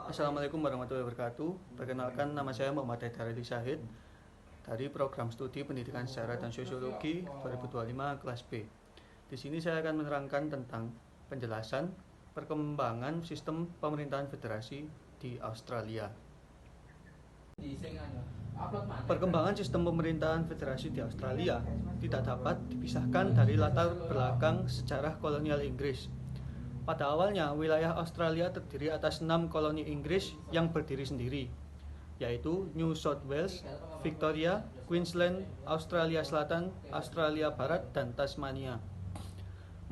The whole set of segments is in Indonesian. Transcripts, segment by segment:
Assalamualaikum warahmatullahi wabarakatuh. Perkenalkan, nama saya Muhammad Haidar Ali Syahid dari program studi Pendidikan Sejarah dan Sosiologi 2025 kelas B. Di sini saya akan menerangkan tentang penjelasan perkembangan sistem pemerintahan federasi di Australia. Perkembangan sistem pemerintahan federasi di Australia tidak dapat dipisahkan dari latar belakang sejarah kolonial Inggris. Pada awalnya, wilayah Australia terdiri atas 6 koloni Inggris yang berdiri sendiri, yaitu New South Wales, Victoria, Queensland, Australia Selatan, Australia Barat, dan Tasmania.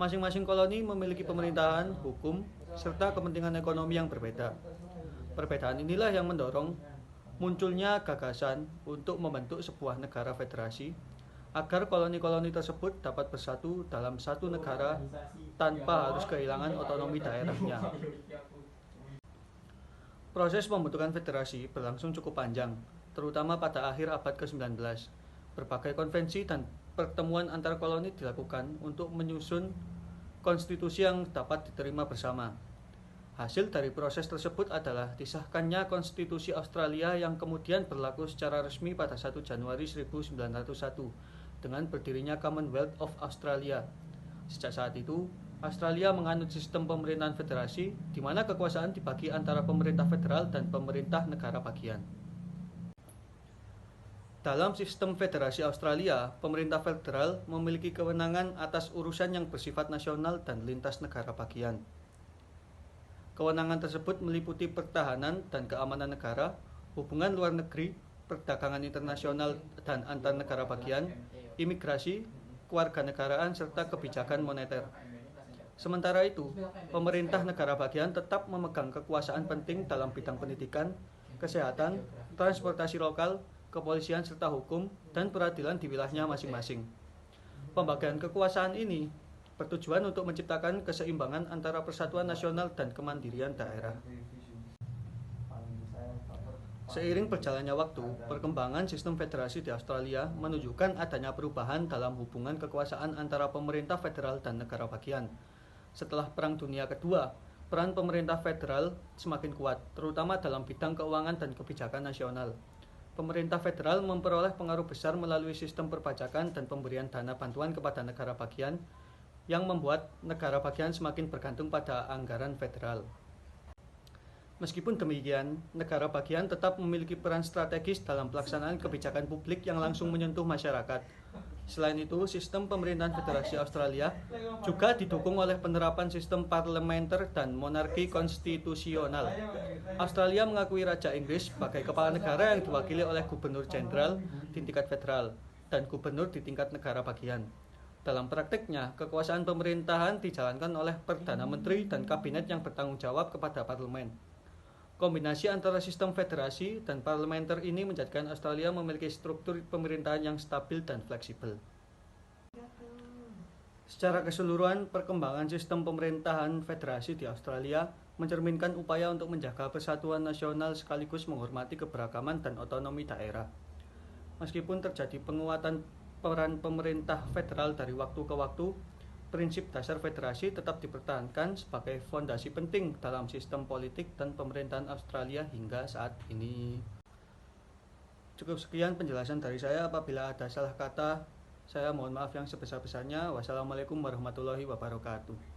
Masing-masing koloni memiliki pemerintahan, hukum, serta kepentingan ekonomi yang berbeda. Perbedaan inilah yang mendorong munculnya gagasan untuk membentuk sebuah negara federasi agar koloni-koloni tersebut dapat bersatu dalam satu negara tanpa harus kehilangan otonomi daerahnya. Proses pembentukan federasi berlangsung cukup panjang, terutama pada akhir abad ke-19. Berbagai konvensi dan pertemuan antar koloni dilakukan untuk menyusun konstitusi yang dapat diterima bersama. Hasil dari proses tersebut adalah disahkannya Konstitusi Australia yang kemudian berlaku secara resmi pada 1 Januari 1901 dengan berdirinya Commonwealth of Australia. Sejak saat itu, Australia menganut sistem pemerintahan federasi di mana kekuasaan dibagi antara pemerintah federal dan pemerintah negara bagian. Dalam sistem federasi Australia, pemerintah federal memiliki kewenangan atas urusan yang bersifat nasional dan lintas negara bagian. Kewenangan tersebut meliputi pertahanan dan keamanan negara, hubungan luar negeri, perdagangan internasional dan antar negara bagian, imigrasi, kewarganegaraan, serta kebijakan moneter. Sementara itu, pemerintah negara bagian tetap memegang kekuasaan penting dalam bidang pendidikan, kesehatan, transportasi lokal, kepolisian serta hukum, dan peradilan di wilayahnya masing-masing. Pembagian kekuasaan ini bertujuan untuk menciptakan keseimbangan antara persatuan nasional dan kemandirian daerah. Seiring berjalannya waktu, perkembangan sistem federasi di Australia menunjukkan adanya perubahan dalam hubungan kekuasaan antara pemerintah federal dan negara bagian. Setelah Perang Dunia Kedua, peran pemerintah federal semakin kuat, terutama dalam bidang keuangan dan kebijakan nasional. Pemerintah federal memperoleh pengaruh besar melalui sistem perpajakan dan pemberian dana bantuan kepada negara bagian, yang membuat negara bagian semakin bergantung pada anggaran federal. Meskipun demikian, negara bagian tetap memiliki peran strategis dalam pelaksanaan kebijakan publik yang langsung menyentuh masyarakat. Selain itu, sistem pemerintahan federasi Australia juga didukung oleh penerapan sistem parlementer dan monarki konstitusional. Australia mengakui Raja Inggris sebagai kepala negara yang diwakili oleh gubernur jenderal di tingkat federal dan gubernur di tingkat negara bagian. Dalam praktiknya, kekuasaan pemerintahan dijalankan oleh Perdana Menteri dan Kabinet yang bertanggung jawab kepada parlemen. Kombinasi antara sistem federasi dan parlementer ini menjadikan Australia memiliki struktur pemerintahan yang stabil dan fleksibel. Secara keseluruhan, perkembangan sistem pemerintahan federasi di Australia mencerminkan upaya untuk menjaga persatuan nasional sekaligus menghormati keberagaman dan otonomi daerah. Meskipun terjadi penguatan peran pemerintah federal dari waktu ke waktu, prinsip dasar federasi tetap dipertahankan sebagai fondasi penting dalam sistem politik dan pemerintahan Australia hingga saat ini. Cukup sekian penjelasan dari saya. Apabila ada salah kata, saya mohon maaf yang sebesar-besarnya. Wassalamualaikum warahmatullahi wabarakatuh.